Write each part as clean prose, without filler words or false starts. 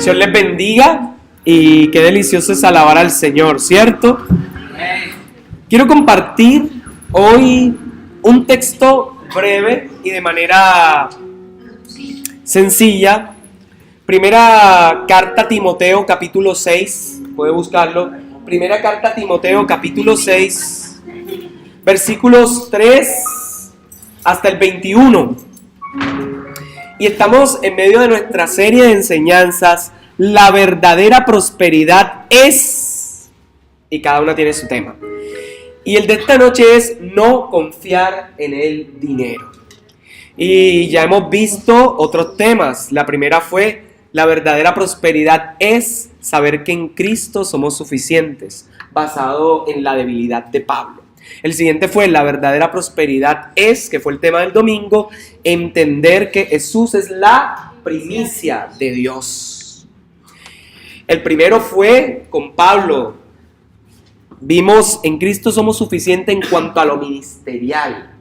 Dios les bendiga y qué delicioso es alabar al Señor, ¿cierto? Quiero compartir hoy un texto breve y de manera sencilla. Primera carta a Timoteo, capítulo 6, puede buscarlo. Primera carta a Timoteo, capítulo 6, versículos 3 hasta el 21. Y estamos en medio de nuestra serie de enseñanzas, La verdadera prosperidad es, y cada una tiene su tema. Y el de esta noche es no confiar en el dinero. Y ya hemos visto otros temas. La primera fue, la verdadera prosperidad es saber que en Cristo somos suficientes, basado en la debilidad de Pablo. El siguiente fue, la verdadera prosperidad es, que fue el tema del domingo, entender que Jesús es la primicia de Dios. El primero fue con Pablo. Vimos en Cristo somos suficientes en cuanto a lo ministerial,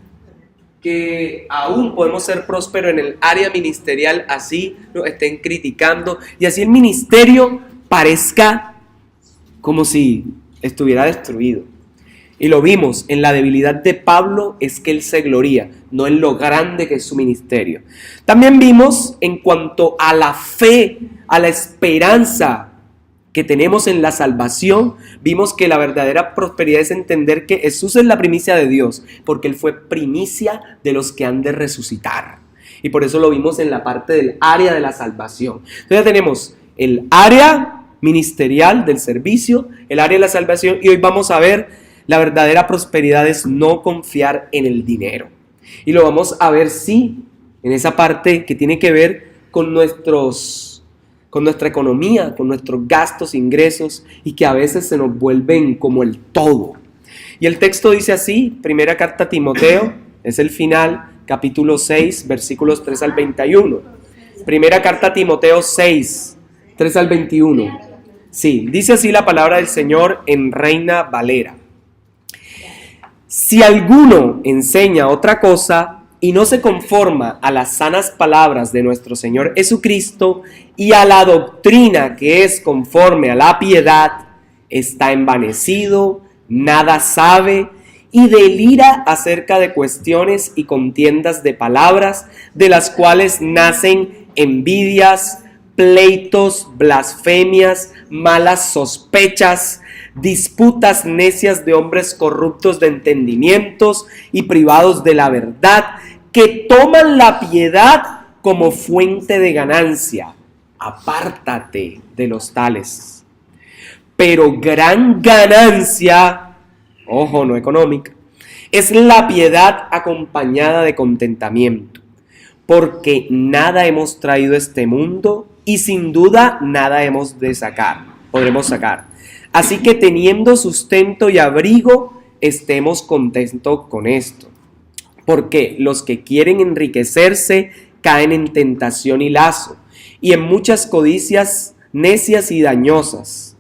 que aún podemos ser prósperos en el área ministerial, así nos estén criticando y así el ministerio parezca como si estuviera destruido. Y lo vimos, en la debilidad de Pablo es que él se gloría, no en lo grande que es su ministerio. También vimos en cuanto a la fe, a la esperanza que tenemos en la salvación, vimos que la verdadera prosperidad es entender que Jesús es la primicia de Dios, porque Él fue primicia de los que han de resucitar. Y por eso lo vimos en la parte del área de la salvación. Entonces ya tenemos el área ministerial del servicio, el área de la salvación, y hoy vamos a ver la verdadera prosperidad es no confiar en el dinero. Y lo vamos a ver, sí, en esa parte que tiene que ver con nuestra economía, con nuestros gastos, ingresos, y que a veces se nos vuelven como el todo. Y el texto dice así, primera carta a Timoteo, es el final, capítulo 6, versículos 3 al 21. Primera carta a Timoteo 6, 3 al 21. Sí, dice así la palabra del Señor en Reina Valera. Si alguno enseña otra cosa y no se conforma a las sanas palabras de nuestro Señor Jesucristo y a la doctrina que es conforme a la piedad, está envanecido, nada sabe y delira acerca de cuestiones y contiendas de palabras, de las cuales nacen envidias, pleitos, blasfemias, malas sospechas, disputas necias de hombres corruptos de entendimientos y privados de la verdad, que toman la piedad como fuente de ganancia. Apártate de los tales. Pero gran ganancia, ojo, no económica, es la piedad acompañada de contentamiento, porque nada hemos traído a este mundo y sin duda nada podremos sacar. Así que teniendo sustento y abrigo, estemos contentos con esto. Porque los que quieren enriquecerse caen en tentación y lazo, y en muchas codicias necias y dañosas,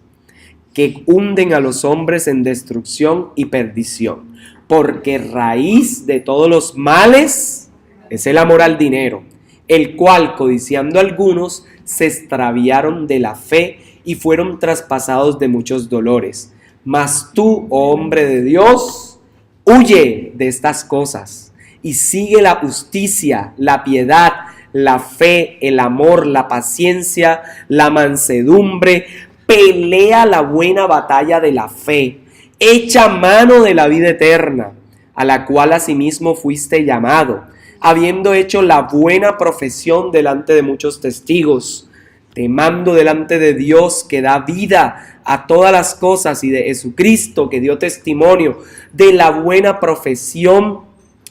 que hunden a los hombres en destrucción y perdición. Porque raíz de todos los males es el amor al dinero, el cual, codiciando algunos, se extraviaron de la fe y fueron traspasados de muchos dolores. Mas tú, oh hombre de Dios, huye de estas cosas y sigue la justicia, la piedad, la fe, el amor, la paciencia, la mansedumbre. Pelea la buena batalla de la fe, echa mano de la vida eterna, a la cual asimismo fuiste llamado, habiendo hecho la buena profesión delante de muchos testigos. Te mando delante de Dios que da vida a todas las cosas y de Jesucristo que dio testimonio de la buena profesión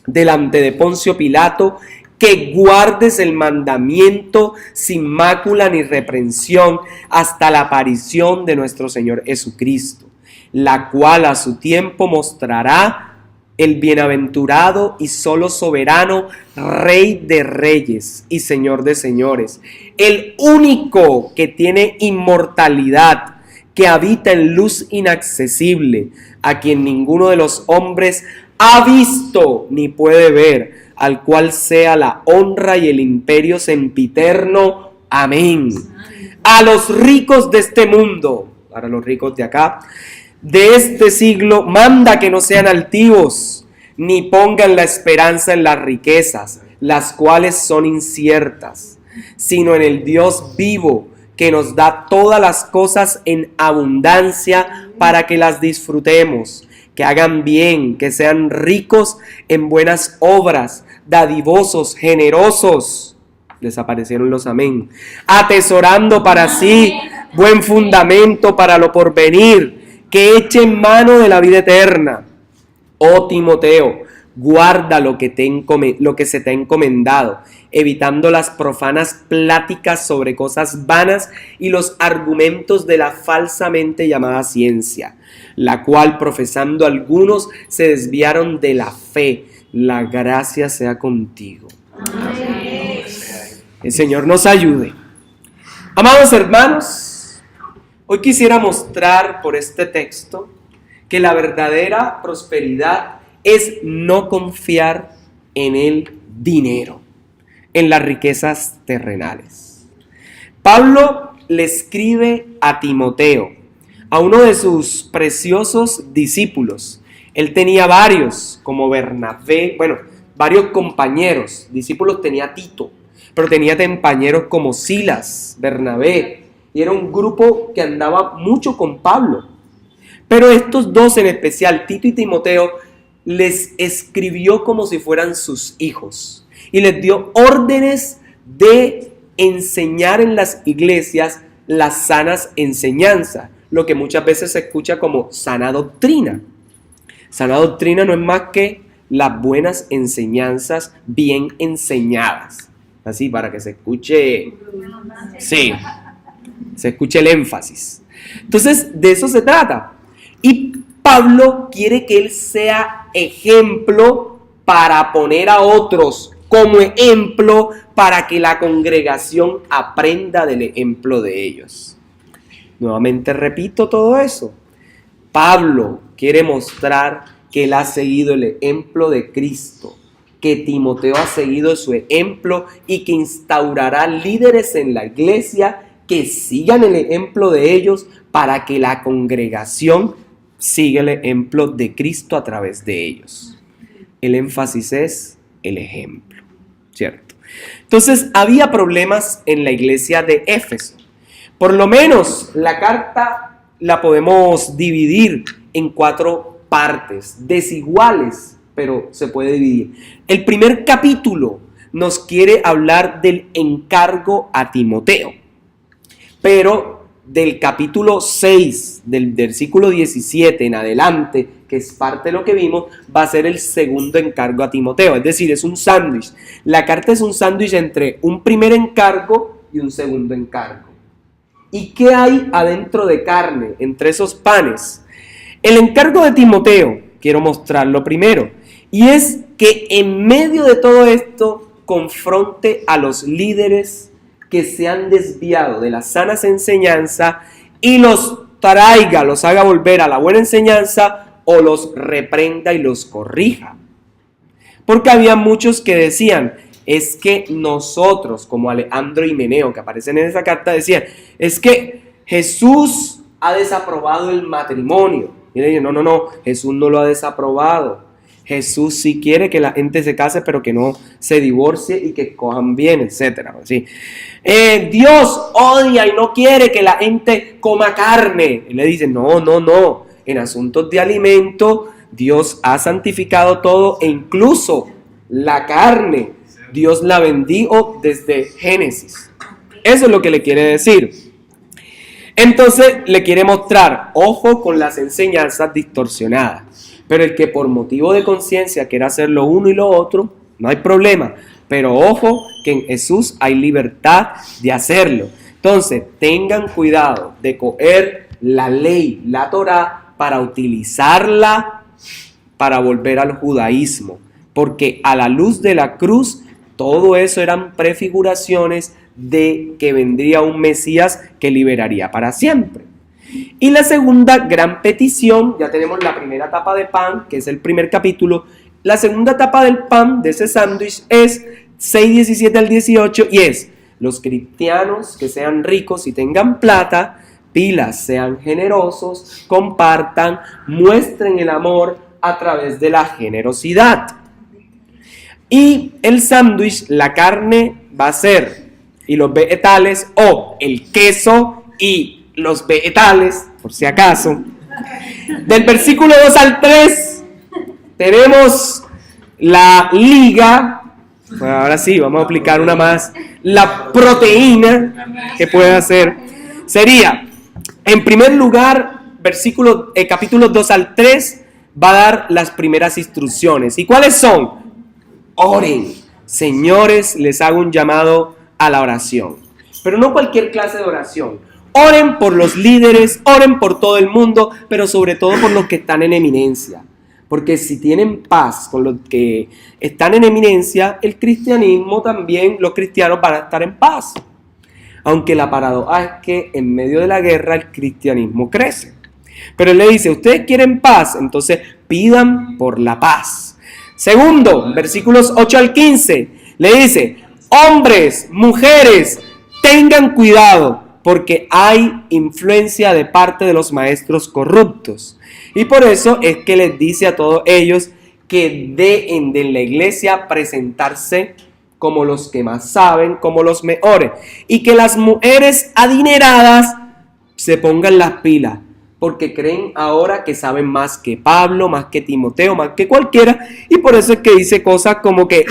delante de Poncio Pilato, que guardes el mandamiento sin mácula ni reprensión hasta la aparición de nuestro Señor Jesucristo, la cual a su tiempo mostrará el bienaventurado y solo soberano, Rey de reyes y Señor de señores, el único que tiene inmortalidad, que habita en luz inaccesible, a quien ninguno de los hombres ha visto ni puede ver, al cual sea la honra y el imperio sempiterno. Amén. a los ricos de este mundo, para los ricos de acá, de este siglo, manda que no sean altivos, ni pongan la esperanza en las riquezas, las cuales son inciertas, sino en el Dios vivo, que nos da todas las cosas en abundancia para que las disfrutemos, que hagan bien, que sean ricos en buenas obras, dadivosos, generosos. Desaparecieron los amén. Atesorando para sí buen fundamento para lo porvenir, que echen mano de la vida eterna. Oh Timoteo, guarda lo que se te ha encomendado, evitando las profanas pláticas sobre cosas vanas y los argumentos de la falsamente llamada ciencia, la cual profesando algunos se desviaron de la fe. La gracia sea contigo. Amén. El Señor nos ayude. Amados hermanos, hoy quisiera mostrar por este texto que la verdadera prosperidad es no confiar en el dinero, en las riquezas terrenales. Pablo le escribe a Timoteo, a uno de sus preciosos discípulos. Él tenía varios, como Bernabé, varios compañeros. Discípulos tenía Tito, pero tenía compañeros como Silas, Bernabé, y era un grupo que andaba mucho con Pablo. Pero estos dos en especial, Tito y Timoteo, les escribió como si fueran sus hijos y les dio órdenes de enseñar en las iglesias las sanas enseñanzas, lo que muchas veces se escucha como sana doctrina. Sana doctrina no es más que las buenas enseñanzas bien enseñadas, así para que se escuche, sí, se escuche el énfasis. Entonces de eso se trata. Y Pablo quiere que él sea ejemplo para poner a otros como ejemplo para que la congregación aprenda del ejemplo de ellos. Nuevamente repito todo eso. Pablo quiere mostrar que él ha seguido el ejemplo de Cristo, que Timoteo ha seguido su ejemplo y que instaurará líderes en la iglesia que sigan el ejemplo de ellos para que la congregación siga el ejemplo de Cristo a través de ellos. El énfasis es el ejemplo, ¿cierto? Entonces había problemas en la iglesia de Éfeso. Por lo menos la carta la podemos dividir en 4 partes, desiguales, pero se puede dividir. El primer capítulo nos quiere hablar del encargo a Timoteo, pero del capítulo 6, del versículo 17 en adelante, que es parte de lo que vimos, va a ser el segundo encargo a Timoteo. Es decir, es un sándwich. La carta es un sándwich entre un primer encargo y un segundo encargo. ¿Y qué hay adentro de carne, entre esos panes? El encargo de Timoteo, quiero mostrarlo primero, y es que en medio de todo esto confronte a los líderes que se han desviado de las sanas enseñanzas y los traiga, los haga volver a la buena enseñanza o los reprenda y los corrija. Porque había muchos que decían, es que nosotros, como Alejandro y Meneo, que aparecen en esa carta, decían, es que Jesús ha desaprobado el matrimonio. Y le dicen, no, Jesús no lo ha desaprobado. Jesús sí quiere que la gente se case, pero que no se divorcie y que cojan bien, etc. ¿Sí? Dios odia y no quiere que la gente coma carne. Y le dicen, no. En asuntos de alimento, Dios ha santificado todo e incluso la carne. Dios la bendijo desde Génesis. Eso es lo que le quiere decir. Entonces le quiere mostrar, ojo con las enseñanzas distorsionadas. Pero el que por motivo de conciencia quiera hacer lo uno y lo otro, no hay problema. Pero ojo que en Jesús hay libertad de hacerlo. Entonces tengan cuidado de coger la ley, la Torá, para utilizarla para volver al judaísmo. Porque a la luz de la cruz, todo eso eran prefiguraciones de que vendría un Mesías que liberaría para siempre. Y la segunda gran petición, ya tenemos la primera tapa de pan, que es el primer capítulo. La segunda tapa del pan, de ese sándwich, es 6:17 al 18, y es, Los cristianos que sean ricos y tengan plata, pilas, sean generosos, compartan, muestren el amor a través de la generosidad. Y el sándwich, la carne va a ser, y los vegetales, o el queso y los vegetales, por si acaso. Del versículo 2 al 3 tenemos la liga. Bueno, ahora sí, vamos a aplicar una más. La proteína que puede hacer sería, en primer lugar, capítulos 2 al 3 va a dar las primeras instrucciones. ¿Y cuáles son? Oren. Señores, les hago un llamado a la oración. Pero no cualquier clase de oración. Oren por los líderes, oren por todo el mundo, pero sobre todo por los que están en eminencia. Porque si tienen paz con los que están en eminencia, el cristianismo también, los cristianos van a estar en paz. Aunque la paradoja es que en medio de la guerra el cristianismo crece. Pero él le dice, ustedes quieren paz, entonces pidan por la paz. Segundo, versículos 8 al 15, le dice, hombres, mujeres, tengan cuidado, porque hay influencia de parte de los maestros corruptos. Y por eso es que les dice a todos ellos que deben de la iglesia presentarse como los que más saben, como los mejores. Y que las mujeres adineradas se pongan las pilas, porque creen ahora que saben más que Pablo, más que Timoteo, más que cualquiera. Y por eso es que dice cosas como que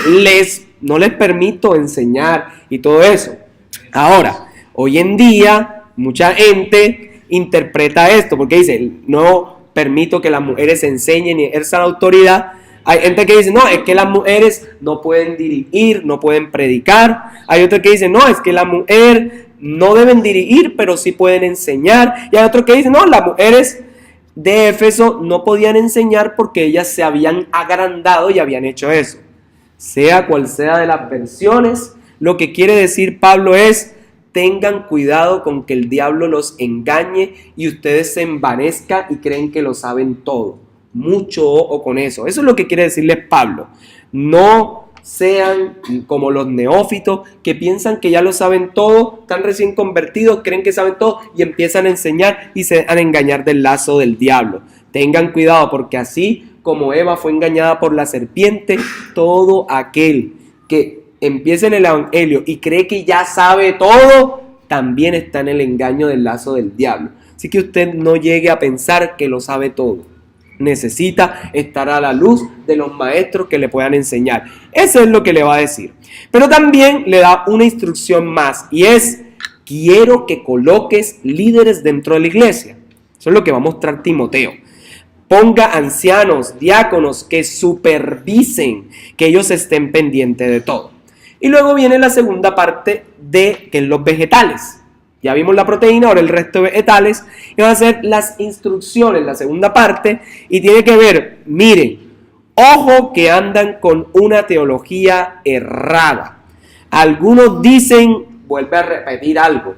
no les permito enseñar y todo eso. Ahora, hoy en día, mucha gente interpreta esto, porque dice, no permito que las mujeres enseñen ni ejerzan autoridad. Hay gente que dice, no, es que las mujeres no pueden dirigir, no pueden predicar. Hay otros que dicen, no, es que las mujeres no deben dirigir, pero sí pueden enseñar. Y hay otros que dicen, no, las mujeres de Éfeso no podían enseñar porque ellas se habían agrandado y habían hecho eso. Sea cual sea de las versiones, lo que quiere decir Pablo es, tengan cuidado con que el diablo los engañe y ustedes se envanezcan y creen que lo saben todo. Mucho ojo con eso. Eso es lo que quiere decirles Pablo. No sean como los neófitos que piensan que ya lo saben todo, están recién convertidos, creen que saben todo y empiezan a enseñar y se dejan engañar del lazo del diablo. Tengan cuidado porque así como Eva fue engañada por la serpiente, todo aquel que empieza en el evangelio y cree que ya sabe todo, también está en el engaño del lazo del diablo. Así que usted no llegue a pensar que lo sabe todo. Necesita estar a la luz de los maestros que le puedan enseñar. Eso es lo que le va a decir. Pero también le da una instrucción más y es, quiero que coloques líderes dentro de la iglesia. Eso es lo que va a mostrar Timoteo. Ponga ancianos, diáconos que supervisen, que ellos estén pendientes de todo. Y luego viene la segunda parte que es los vegetales. Ya vimos la proteína, ahora el resto de vegetales. Y van a ser las instrucciones, la segunda parte. Y tiene que ver, miren, ojo que andan con una teología errada. Algunos dicen, vuelve a repetir algo.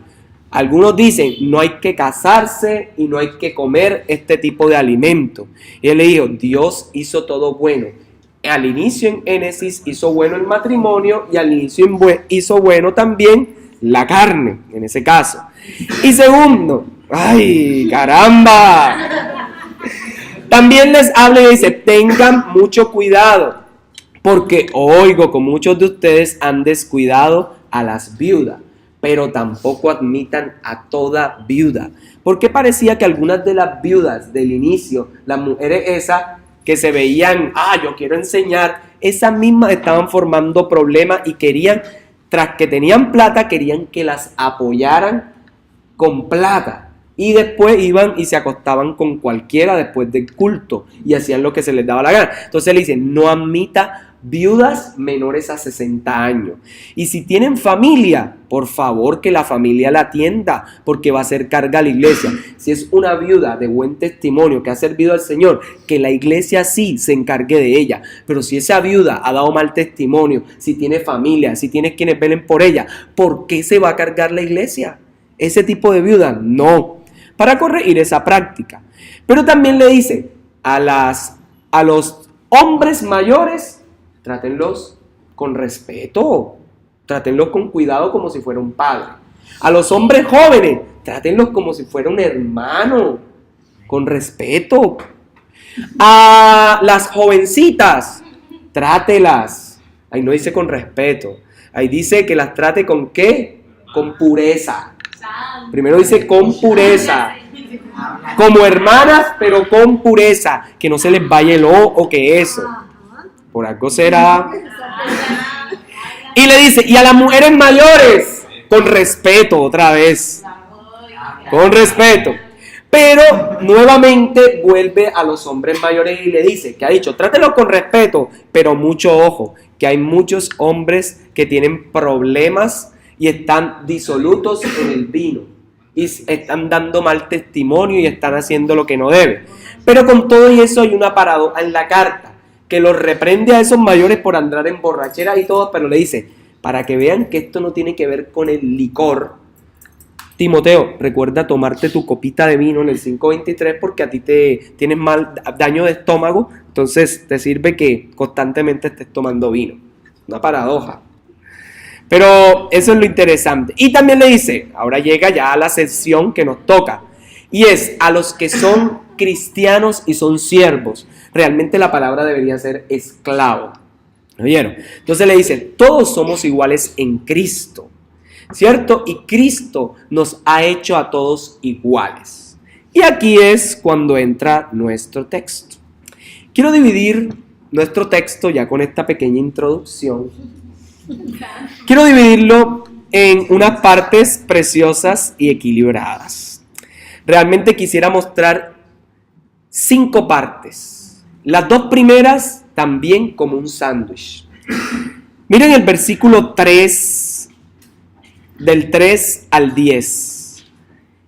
Algunos dicen, no hay que casarse y no hay que comer este tipo de alimento. Y él le dijo, Dios hizo todo bueno. Al inicio en Génesis hizo bueno el matrimonio y al inicio hizo bueno también la carne, en ese caso. Y segundo, ¡ay, caramba! También les habla y dice, tengan mucho cuidado, porque oigo que muchos de ustedes han descuidado a las viudas, pero tampoco admitan a toda viuda. Porque parecía que algunas de las viudas del inicio, las mujeres esas, que se veían, yo quiero enseñar, esas mismas estaban formando problemas y querían, tras que tenían plata, querían que las apoyaran con plata. Y después iban y se acostaban con cualquiera después del culto y hacían lo que se les daba la gana. Entonces le dicen, no admita viudas menores a 60 años. Y si tienen familia, por favor que la familia la atienda, porque va a ser carga a la iglesia. Si es una viuda de buen testimonio que ha servido al Señor, que la iglesia sí se encargue de ella. Pero si esa viuda ha dado mal testimonio, si tiene familia, si tiene quienes velen por ella, ¿por qué se va a cargar la iglesia? Ese tipo de viuda, no. Para corregir esa práctica. Pero también le dice a los hombres mayores, trátenlos con respeto. trátenlos con cuidado como si fuera un padre. A los hombres jóvenes, trátenlos como si fuera un hermano, con respeto. A las jovencitas, trátelas. Ahí no dice con respeto. Ahí dice que las trate con ¿qué? Con pureza. Primero dice con pureza. Como hermanas, pero con pureza. Que no se les vaya el o que eso. Por algo será. Y le dice, y a las mujeres mayores, con respeto otra vez. Con respeto. Pero nuevamente vuelve a los hombres mayores y le dice, que ha dicho, trátelo con respeto, pero mucho ojo, que hay muchos hombres que tienen problemas y están disolutos en el vino. Y están dando mal testimonio y están haciendo lo que no deben. Pero con todo y eso hay una paradoja en la carta, que los reprende a esos mayores por andar en borrachera y todo, pero le dice, para que vean que esto no tiene que ver con el licor, Timoteo, recuerda tomarte tu copita de vino en el 5:23 porque a ti te tienes mal daño de estómago, entonces te sirve que constantemente estés tomando vino. Una paradoja. Pero eso es lo interesante. Y también le dice, ahora llega ya a la sección que nos toca, y es a los que son cristianos y son siervos. Realmente la palabra debería ser esclavo. ¿Me oyeron? Entonces le dice, todos somos iguales en Cristo, ¿cierto? Y Cristo nos ha hecho a todos iguales. Y aquí es cuando entra nuestro texto. Quiero dividir nuestro texto ya con esta pequeña introducción. Quiero dividirlo en unas partes preciosas y equilibradas. Realmente quisiera mostrar 5 partes. Las 2 primeras también como un sándwich. Miren el versículo 3, del 3 al 10.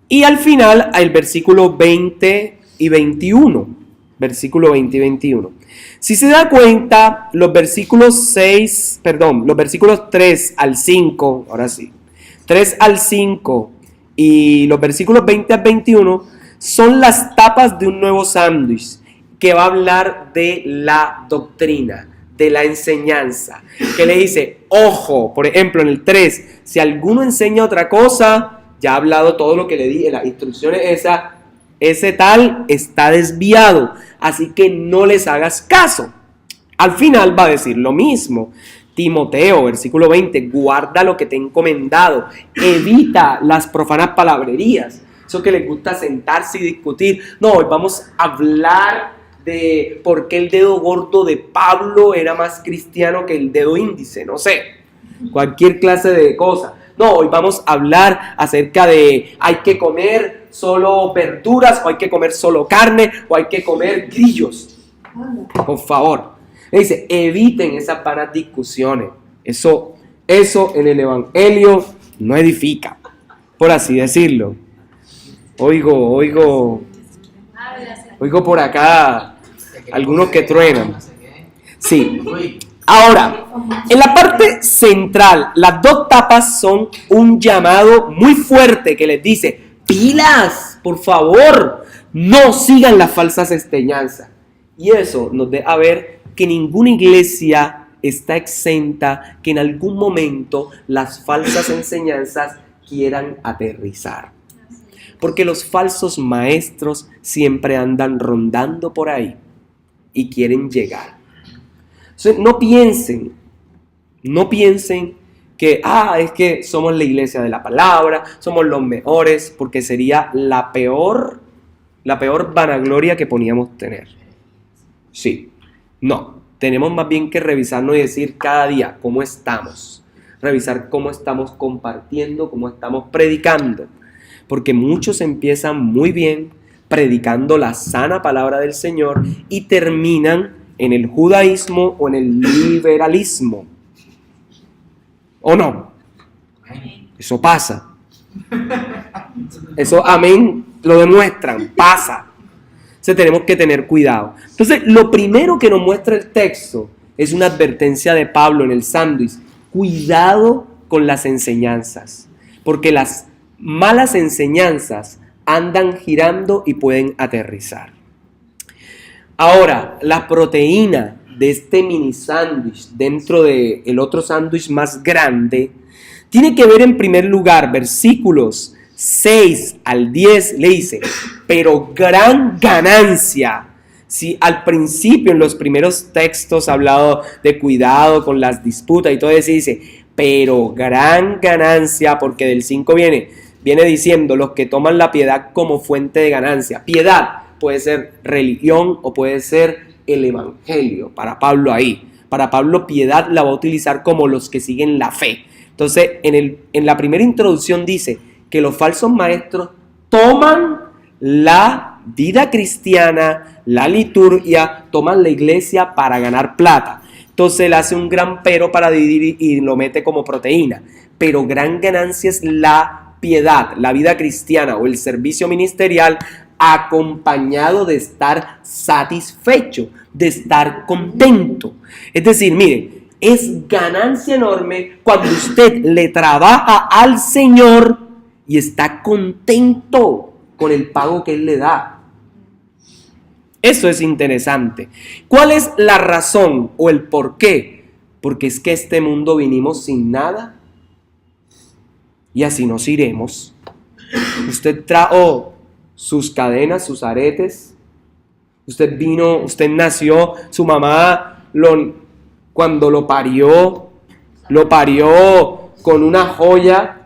Y al final el versículo 20 y 21. Versículo 20 y 21. Si se da cuenta, los versículos 3 al 5, ahora sí, 3 al 5 y los versículos 20 al 21 son las tapas de un nuevo sándwich que va a hablar de la doctrina, de la enseñanza, que le dice, ojo, por ejemplo en el 3, si alguno enseña otra cosa, ya ha hablado todo lo que le di en las instrucciones, ese tal está desviado, así que no les hagas caso. Al final va a decir lo mismo. Timoteo, versículo 20, guarda lo que te he encomendado, evita las profanas palabrerías, eso que les gusta sentarse y discutir. No, hoy vamos a hablar de por qué el dedo gordo de Pablo era más cristiano que el dedo índice, no sé, cualquier clase de cosa. No, hoy vamos a hablar acerca de hay que comer solo verduras, o hay que comer solo carne, o hay que comer grillos. Por favor. Le dice, eviten esas vanas discusiones. Eso en el evangelio no edifica, por así decirlo. Oigo por acá algunos que truenan. Sí. Ahora, en la parte central, las 2 tapas son un llamado muy fuerte que les dice, pilas, por favor, no sigan las falsas enseñanzas. Y eso nos deja ver que ninguna iglesia está exenta que en algún momento las falsas enseñanzas quieran aterrizar. Porque los falsos maestros siempre andan rondando por ahí y quieren llegar. Entonces, no piensen que es que somos la iglesia de la palabra, somos los mejores, porque sería la peor vanagloria que podíamos tener. Sí, no, tenemos más bien que revisarnos y decir cada día cómo estamos, revisar cómo estamos compartiendo, cómo estamos predicando, porque muchos empiezan muy bien predicando la sana palabra del Señor y terminan en el judaísmo o en el liberalismo. ¿O no? Eso pasa. Eso, amén, lo demuestran, pasa. Entonces tenemos que tener cuidado. Entonces, lo primero que nos muestra el texto es una advertencia de Pablo en el sándwich. Cuidado con las enseñanzas, porque las malas enseñanzas andan girando y pueden aterrizar. Ahora, la proteína de este mini sándwich dentro del otro sándwich más grande, tiene que ver en primer lugar, versículos 6 al 10 le dice, pero gran ganancia. Si al principio en los primeros textos ha hablado de cuidado con las disputas y todo eso, dice, pero gran ganancia, porque del 5 viene diciendo los que toman la piedad como fuente de ganancia. Piedad puede ser religión o puede ser el evangelio, para Pablo ahí. Para Pablo piedad la va a utilizar como los que siguen la fe. Entonces en la primera introducción dice que los falsos maestros toman la vida cristiana, la liturgia, toman la iglesia para ganar plata. Entonces él hace un gran pero para dividir y lo mete como proteína. Pero gran ganancia es la piedad, la vida cristiana o el servicio ministerial acompañado de estar satisfecho, de estar contento. Es decir, mire, es ganancia enorme cuando usted le trabaja al Señor y está contento con el pago que Él le da. Eso es interesante. ¿Cuál es la razón o el por qué? Porque es que a este mundo vinimos sin nada y así nos iremos. Usted trajo sus cadenas, sus aretes. Usted nació, su mamá cuando lo parió con una joya.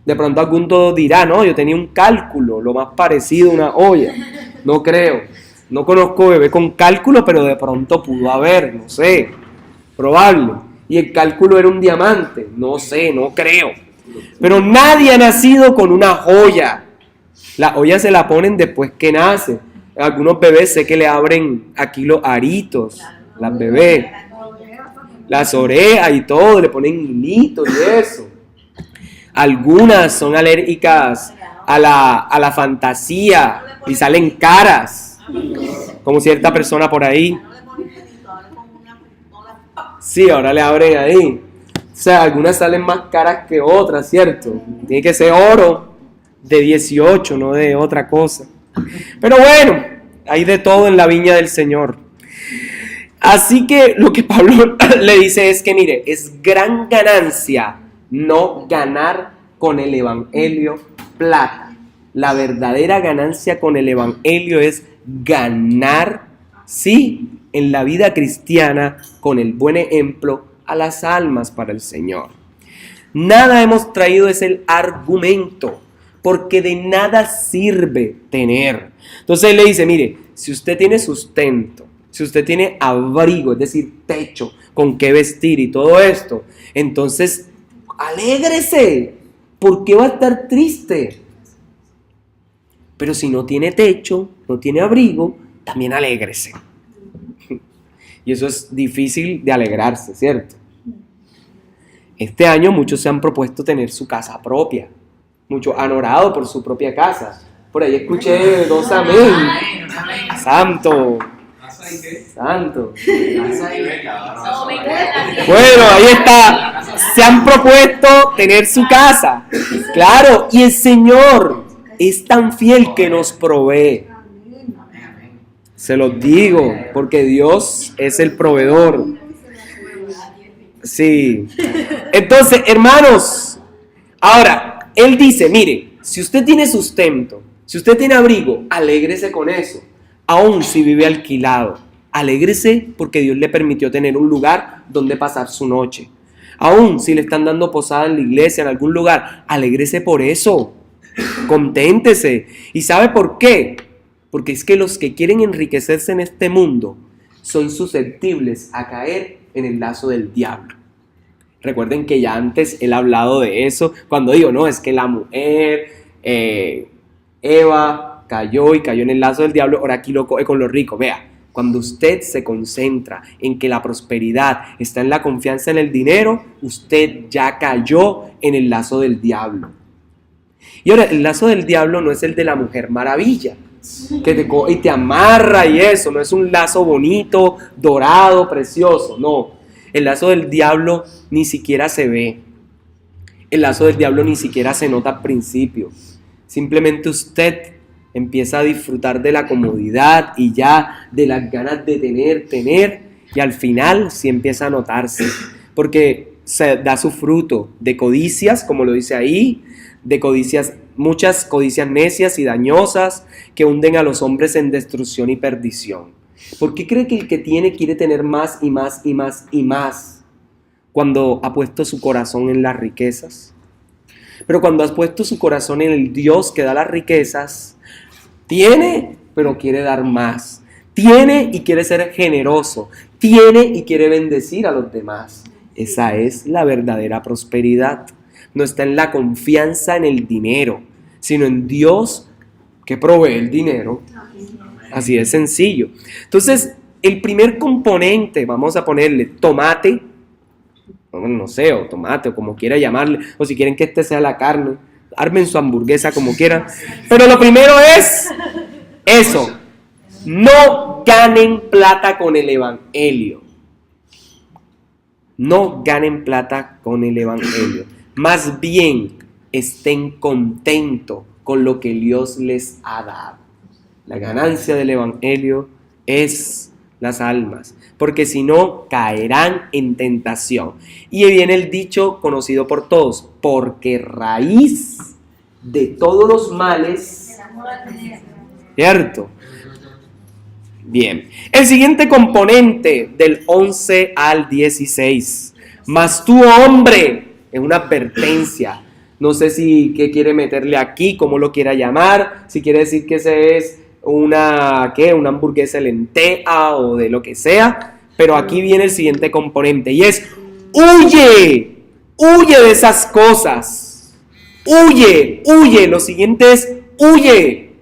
De pronto alguno dirá, no, yo tenía un cálculo, lo más parecido a una joya. No creo. No conozco bebé con cálculo, pero de pronto pudo haber, no sé, probable. Y el cálculo era un diamante, no sé, no creo. Pero nadie ha nacido con una joya. La joya se la ponen después que nace. Algunos bebés sé que le abren aquí los aritos, las bebés, las orejas y todo, le ponen hilitos y eso. Algunas son alérgicas a la fantasía y salen caras, como cierta persona por ahí. Sí, ahora le abren ahí. O sea, algunas salen más caras que otras, ¿cierto? Tiene que ser oro de 18, no de otra cosa. Pero bueno, hay de todo en la viña del Señor. Así que lo que Pablo le dice es que, mire, es gran ganancia no ganar con el evangelio plata. La verdadera ganancia con el evangelio es ganar, sí, en la vida cristiana con el buen ejemplo a las almas para el Señor. Nada hemos traído es el argumento, porque de nada sirve tener. Entonces él le dice, mire, si usted tiene sustento, si usted tiene abrigo, es decir, techo, con qué vestir y todo esto, entonces alégrese. ¿Por qué va a estar triste? Pero si no tiene techo, no tiene abrigo, también alégrese. Y eso es difícil de alegrarse, ¿cierto? Este año muchos se han propuesto tener su casa propia. Muchos han orado por su propia casa. Por ahí escuché 2 amén. Santo. Santo. Bueno, ahí está. Se han propuesto tener su casa. Claro, y el Señor es tan fiel que nos provee. Se los digo, porque Dios es el proveedor. Sí. Entonces, hermanos, ahora, Él dice, mire, si usted tiene sustento, si usted tiene abrigo, alégrese con eso. Aún si vive alquilado, alégrese porque Dios le permitió tener un lugar donde pasar su noche. Aún si le están dando posada en la iglesia, en algún lugar, alégrese por eso. Conténtese. ¿Y sabe por qué? Porque es que los que quieren enriquecerse en este mundo son susceptibles a caer en el lazo del diablo. Recuerden que ya antes él ha hablado de eso, cuando digo, no, es que la mujer, Eva, cayó en el lazo del diablo, ahora aquí lo coge con los ricos. Vea, cuando usted se concentra en que la prosperidad está en la confianza en el dinero, usted ya cayó en el lazo del diablo. Y ahora, el lazo del diablo no es el de la Mujer Maravilla, que te coge y te amarra y eso, no es un lazo bonito, dorado, precioso, no. El lazo del diablo ni siquiera se ve. El lazo del diablo ni siquiera se nota al principio. Simplemente usted empieza a disfrutar de la comodidad y ya de las ganas de tener, Y al final sí empieza a notarse, porque se da su fruto de codicias, como lo dice ahí, de codicias, muchas codicias necias y dañosas que hunden a los hombres en destrucción y perdición. ¿Por qué cree que el que tiene quiere tener más y más y más y más cuando ha puesto su corazón en las riquezas? Pero cuando has puesto su corazón en el Dios que da las riquezas, tiene, pero quiere dar más. Tiene y quiere ser generoso. Tiene y quiere bendecir a los demás. Esa es la verdadera prosperidad. No está en la confianza en el dinero, sino en Dios que provee el dinero. Así de sencillo. Entonces, el primer componente, vamos a ponerle tomate, no sé, o tomate, o como quiera llamarle, o si quieren que este sea la carne, armen su hamburguesa como quieran. Pero lo primero es eso. No ganen plata con el evangelio. No ganen plata con el evangelio. Más bien, estén contentos con lo que Dios les ha dado. La ganancia del evangelio es las almas, porque si no, caerán en tentación. Y viene el dicho conocido por todos, porque raíz de todos los males, ¿cierto? Bien, el siguiente componente del 11 al 16, mas tú, hombre, es una advertencia. No sé si qué quiere meterle aquí, cómo lo quiera llamar, si quiere decir que ese es una hamburguesa de lenteja o de lo que sea, pero aquí viene el siguiente componente y es huye de esas cosas, huye, lo siguiente es huye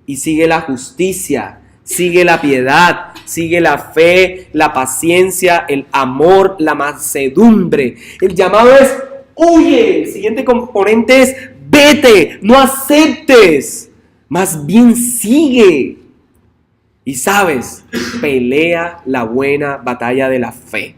y sigue la justicia, sigue la piedad, sigue la fe, la paciencia, el amor, la mansedumbre. El llamado es huye, el siguiente componente es vete, no aceptes. Más bien sigue. Y sabes, pelea la buena batalla de la fe.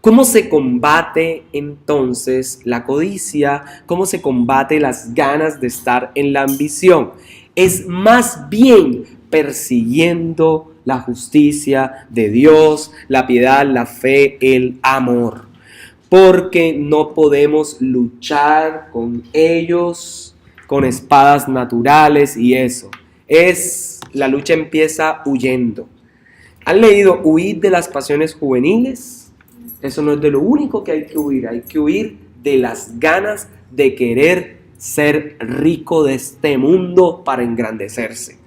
¿Cómo se combate entonces la codicia? ¿Cómo se combate las ganas de estar en la ambición? Es más bien persiguiendo la justicia de Dios, la piedad, la fe, el amor. Porque no podemos luchar con ellos con espadas naturales y eso. La lucha empieza huyendo. ¿Han leído Huid de las pasiones juveniles? Eso no es de lo único que hay que huir de las ganas de querer ser rico de este mundo para engrandecerse.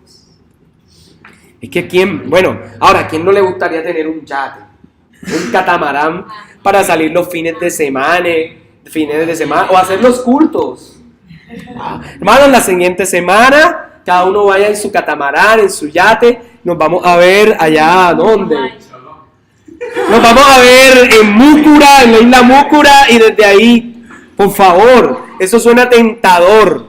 Es que ¿quién no le gustaría tener un yate, un catamarán para salir los fines de semana o hacer los cultos? Hermanos, la siguiente semana cada uno vaya en su catamarán, en su yate. Nos vamos a ver allá, ¿dónde? Nos vamos a ver en Múcura, en la isla Múcura, y desde ahí, por favor, eso suena tentador.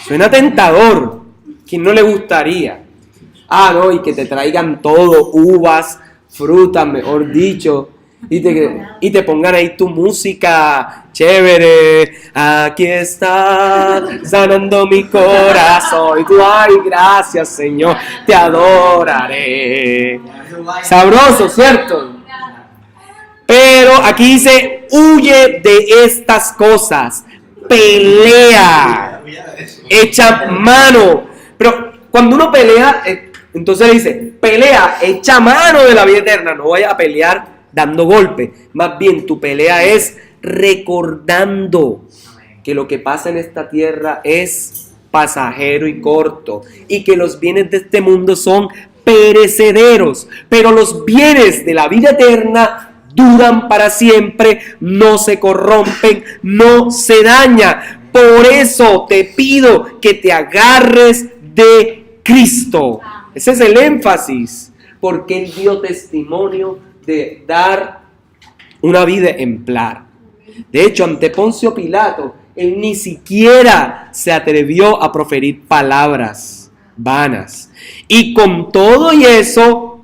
Suena tentador. ¿Quién no le gustaría? Y que te traigan todo, uvas, frutas, mejor dicho. Y te pongan ahí tu música chévere. Aquí está sanando mi corazón. Y tú, ay, gracias, Señor, te adoraré. Sabroso, ¿cierto? Pero aquí dice, huye de estas cosas. Pelea. Echa mano. Pero cuando uno pelea, entonces dice, pelea, echa mano de la vida eterna. No vaya a pelear dando golpe, más bien tu pelea es recordando que lo que pasa en esta tierra es pasajero y corto y que los bienes de este mundo son perecederos, pero los bienes de la vida eterna duran para siempre, no se corrompen, no se dañan. Por eso te pido que te agarres de Cristo. Ese es el énfasis, porque Él dio testimonio de dar una vida ejemplar. De hecho, ante Poncio Pilato, él ni siquiera se atrevió a proferir palabras vanas. Y con todo y eso,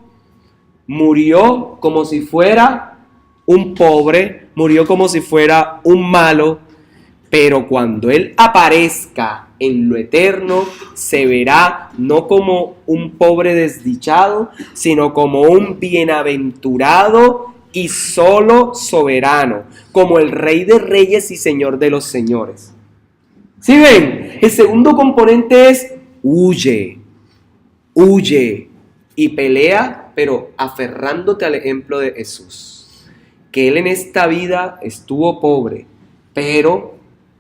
murió como si fuera un pobre, murió como si fuera un malo, Pero cuando Él aparezca en lo eterno, se verá no como un pobre desdichado, sino como un bienaventurado y solo soberano, como el Rey de Reyes y Señor de los Señores. ¿Sí ven? El segundo componente es huye y pelea, pero aferrándote al ejemplo de Jesús. Que Él en esta vida estuvo pobre, pero,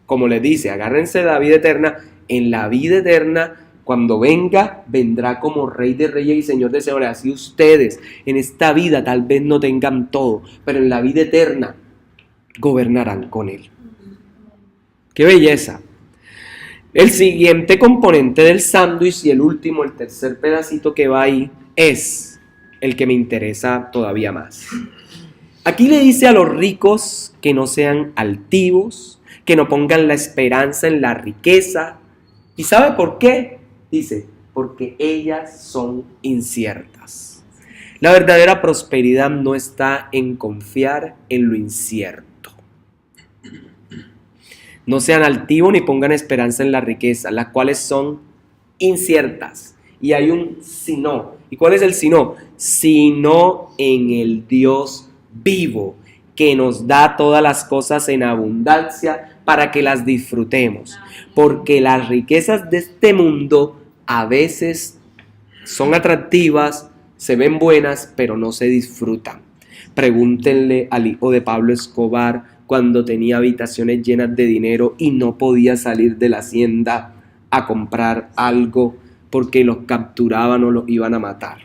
como les dice, agárrense de la vida eterna. En la vida eterna, cuando venga, vendrá como Rey de Reyes y Señor de Señores. Así ustedes en esta vida tal vez no tengan todo, pero en la vida eterna gobernarán con Él. ¡Qué belleza! El siguiente componente del sándwich y el último, el tercer pedacito que va ahí, es el que me interesa todavía más. Aquí le dice a los ricos que no sean altivos, que no pongan la esperanza en la riqueza. ¿Y sabe por qué? Dice, porque ellas son inciertas. La verdadera prosperidad no está en confiar en lo incierto. No sean altivos ni pongan esperanza en la riqueza, las cuales son inciertas. Y hay un sino. ¿Y cuál es el sino? Sino en el Dios vivo, que nos da todas las cosas en abundancia para que las disfrutemos. Porque las riquezas de este mundo a veces son atractivas, se ven buenas, pero no se disfrutan. Pregúntenle al hijo de Pablo Escobar cuando tenía habitaciones llenas de dinero y no podía salir de la hacienda a comprar algo porque los capturaban o los iban a matar.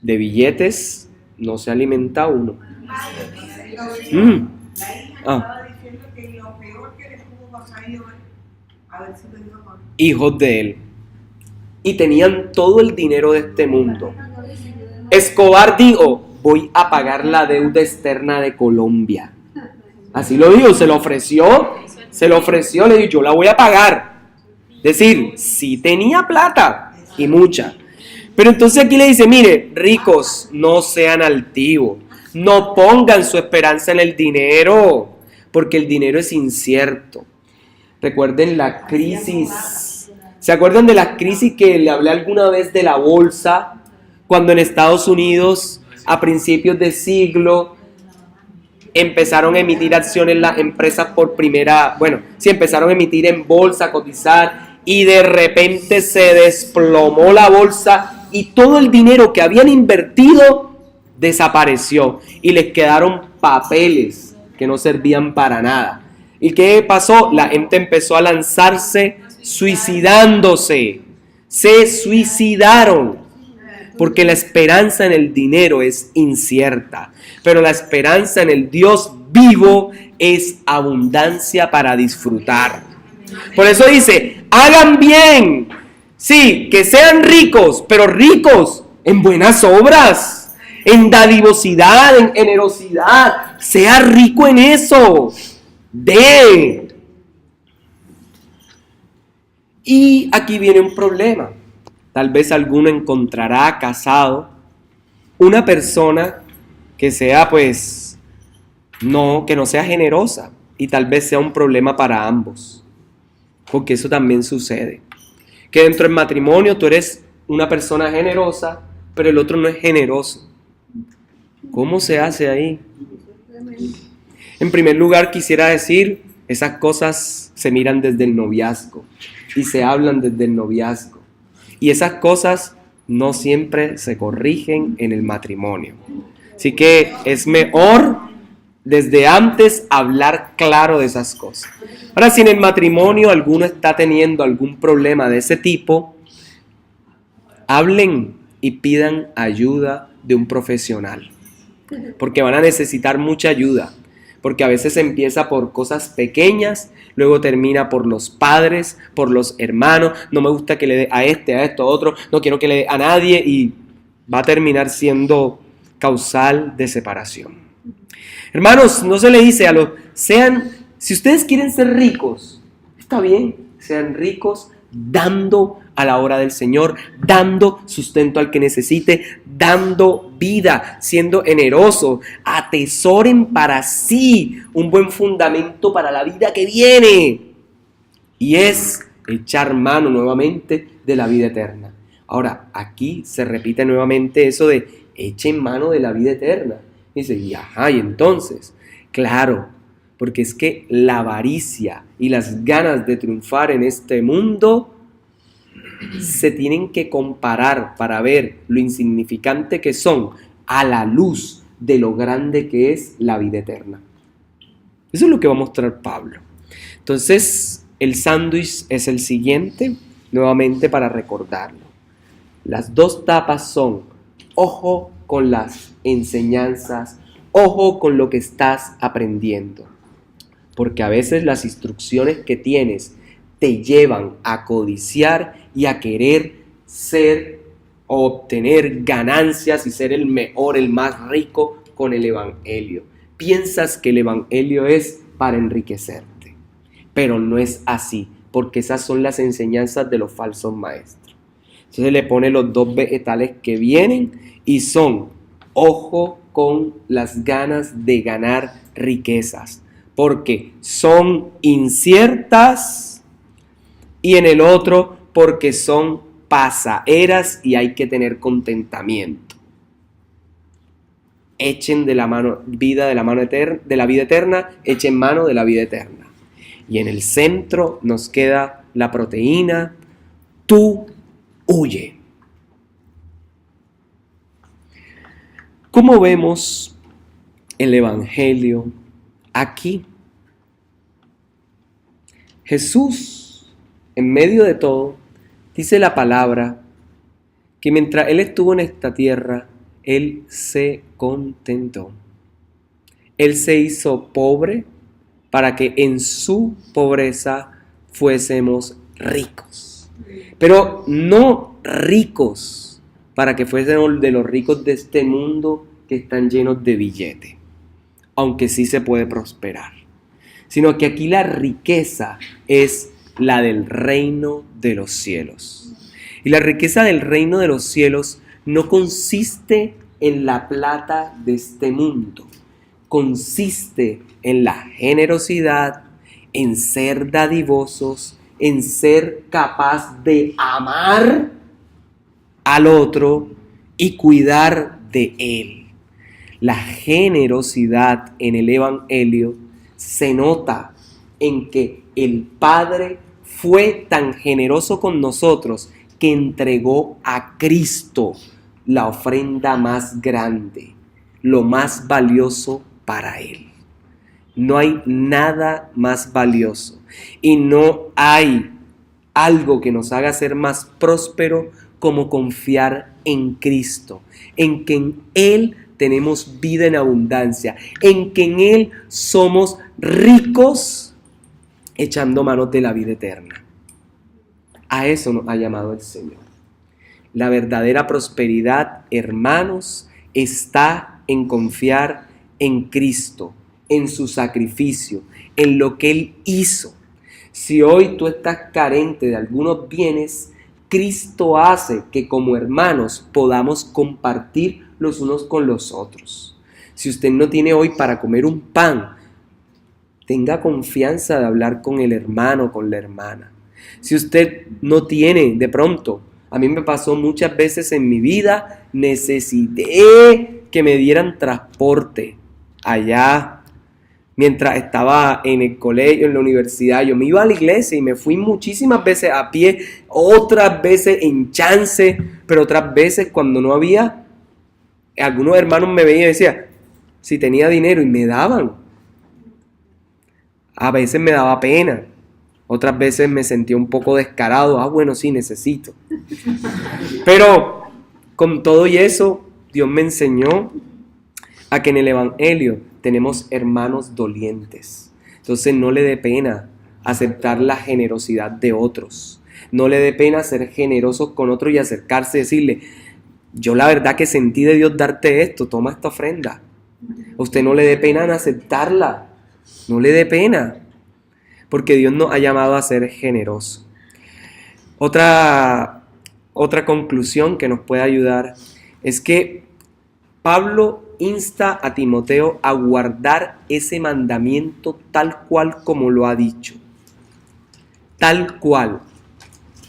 De billetes no se alimenta uno. Hijos de él. Y tenían todo el dinero de este mundo. Escobar dijo, voy a pagar la deuda externa de Colombia. Así lo dijo, se lo ofreció, le dijo, yo la voy a pagar. Es decir, sí tenía plata y mucha. Pero entonces aquí le dice, mire, ricos, no sean altivos, no pongan su esperanza en el dinero, porque el dinero es incierto. Recuerden la crisis. ¿Se acuerdan de la crisis que le hablé alguna vez de la bolsa? Cuando en Estados Unidos, a principios de siglo, empezaron a emitir acciones las empresas empezaron a emitir en bolsa, a cotizar, y de repente se desplomó la bolsa y todo el dinero que habían invertido desapareció y les quedaron papeles que no servían para nada. ¿Y qué pasó? La gente empezó a lanzarse suicidándose. Se suicidaron. Porque la esperanza en el dinero es incierta. Pero la esperanza en el Dios vivo es abundancia para disfrutar. Por eso dice, hagan bien. Sí, que sean ricos, pero ricos en buenas obras, en dadivosidad, en generosidad. Sea rico en eso. De. Y aquí viene un problema. Tal vez alguno encontrará casado una persona que sea que no sea generosa, y tal vez sea un problema para ambos, porque eso también sucede. Que dentro del matrimonio tú eres una persona generosa, pero el otro no es generoso. ¿Cómo se hace ahí? En primer lugar, quisiera decir, esas cosas se miran desde el noviazgo y se hablan desde el noviazgo. Y esas cosas no siempre se corrigen en el matrimonio. Así que es mejor desde antes hablar claro de esas cosas. Ahora, si en el matrimonio alguno está teniendo algún problema de ese tipo, hablen y pidan ayuda de un profesional. Porque van a necesitar mucha ayuda. Porque a veces empieza por cosas pequeñas, luego termina por los padres, por los hermanos. No me gusta que le dé a esto, a otro, no quiero que le dé a nadie, y va a terminar siendo causal de separación. Hermanos, no se le dice si ustedes quieren ser ricos, está bien, sean ricos dando a la obra del Señor, dando sustento al que necesite, dando vida, siendo generoso. Atesoren para sí un buen fundamento para la vida que viene. Y es echar mano nuevamente de la vida eterna. Ahora, aquí se repite nuevamente eso de echen mano de la vida eterna. Dice, y entonces, claro, porque es que la avaricia y las ganas de triunfar en este mundo se tienen que comparar para ver lo insignificante que son a la luz de lo grande que es la vida eterna. Eso es lo que va a mostrar Pablo. Entonces, el sándwich es el siguiente, nuevamente para recordarlo. Las dos tapas son, ojo con las enseñanzas, ojo con lo que estás aprendiendo. Porque a veces las instrucciones que tienes te llevan a codiciar y a querer ser o obtener ganancias y ser el mejor, el más rico con el evangelio. Piensas que el evangelio es para enriquecerte, pero no es así, porque esas son las enseñanzas de los falsos maestros. Entonces le pone los dos vegetales que vienen y son, ojo con las ganas de ganar riquezas, porque son inciertas, y en el otro porque son pasajeras y hay que tener contentamiento. Echen de la mano vida de la mano eterna, de la vida eterna, echen mano de la vida eterna. Y en el centro nos queda la proteína, tú huye. ¿Cómo vemos el evangelio aquí? Jesús, en medio de todo, dice la palabra que mientras Él estuvo en esta tierra, Él se contentó. Él se hizo pobre para que en su pobreza fuésemos ricos. Pero no ricos para que fuésemos de los ricos de este mundo que están llenos de billete, aunque sí se puede prosperar. Sino que aquí la riqueza es la del reino de los cielos. Y la riqueza del reino de los cielos no consiste en la plata de este mundo. Consiste en la generosidad, en ser dadivosos, en ser capaz de amar al otro y cuidar de él. La generosidad en el evangelio se nota en que el Padre fue tan generoso con nosotros que entregó a Cristo la ofrenda más grande, lo más valioso para Él. No hay nada más valioso y no hay algo que nos haga ser más próspero como confiar en Cristo, en que en Él tenemos vida en abundancia, en que en Él somos ricos echando manos de la vida eterna. A eso nos ha llamado el Señor. La verdadera prosperidad, hermanos, está en confiar en Cristo, en su sacrificio, en lo que Él hizo. Si hoy tú estás carente de algunos bienes, Cristo hace que como hermanos podamos compartir los unos con los otros. Si usted no tiene hoy para comer un pan, tenga confianza de hablar con el hermano, con la hermana. Si usted no tiene, de pronto, a mí me pasó muchas veces en mi vida, necesité que me dieran transporte allá. Mientras estaba en el colegio, en la universidad, yo me iba a la iglesia y me fui muchísimas veces a pie, otras veces en chance, pero otras veces cuando no había, algunos hermanos me veían y decían, si tenía dinero, y me daban. A veces me daba pena, otras veces me sentía un poco descarado, bueno, sí, necesito. Pero con todo y eso, Dios me enseñó a que en el evangelio tenemos hermanos dolientes. Entonces no le dé pena aceptar la generosidad de otros. No le dé pena ser generosos con otros y acercarse y decirle, yo la verdad que sentí de Dios darte esto, toma esta ofrenda. A usted no le dé pena en aceptarla. No le dé pena. Porque Dios nos ha llamado a ser generosos. Otra conclusión que nos puede ayudar es que Pablo insta a Timoteo a guardar ese mandamiento tal cual como lo ha dicho. Tal cual.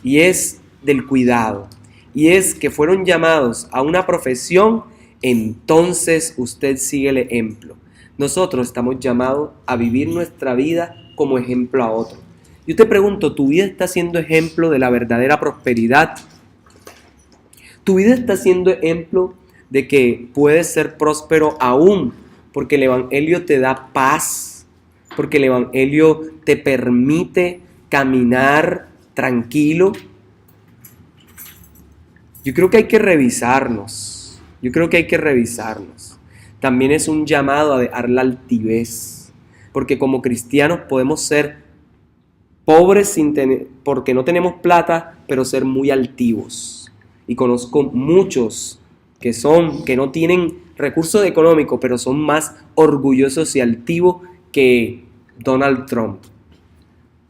Y es del cuidado. Y es que fueron llamados a una profesión, entonces usted sigue el ejemplo. Nosotros estamos llamados a vivir nuestra vida como ejemplo a otro. Yo te pregunto, ¿tu vida está siendo ejemplo de la verdadera prosperidad? ¿Tu vida está siendo ejemplo de que puedes ser próspero aún porque el Evangelio te da paz, porque el Evangelio te permite caminar tranquilo? Yo creo que hay que revisarnos. También es un llamado a dejar la altivez, porque como cristianos podemos ser pobres porque no tenemos plata, pero ser muy altivos. Y conozco muchos que no tienen recursos económicos, pero son más orgullosos y altivos que Donald Trump.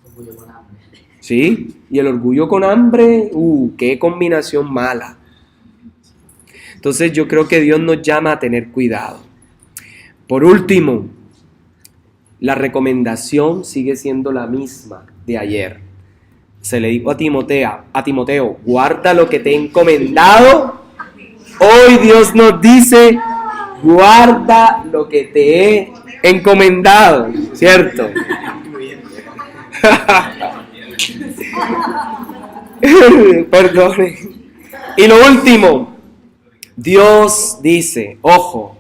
Orgullo con hambre. ¿Sí? Y el orgullo con hambre, qué combinación mala. Entonces yo creo que Dios nos llama a tener cuidado. Por último, la recomendación sigue siendo la misma de ayer. Se le dijo a Timoteo, guarda lo que te he encomendado. Hoy Dios nos dice, guarda lo que te he encomendado, ¿cierto? Perdone. Y lo último, Dios dice, ojo,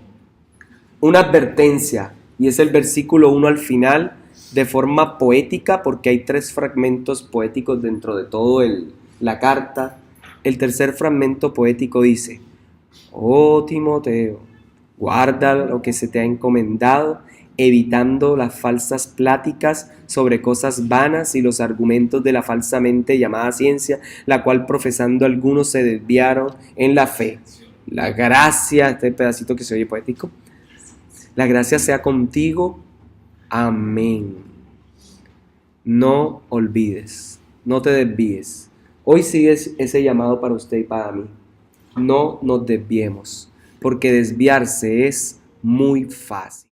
una advertencia, y es el versículo 1 al final, de forma poética, porque hay 3 fragmentos poéticos dentro de todo la carta. El tercer fragmento poético dice, oh Timoteo, guarda lo que se te ha encomendado, evitando las falsas pláticas sobre cosas vanas y los argumentos de la falsamente llamada ciencia, la cual profesando algunos se desviaron en la fe. La gracia, este pedacito que se oye poético, la gracia sea contigo. Amén. No olvides, no te desvíes. Hoy sigue ese llamado para usted y para mí. No nos desviemos, porque desviarse es muy fácil.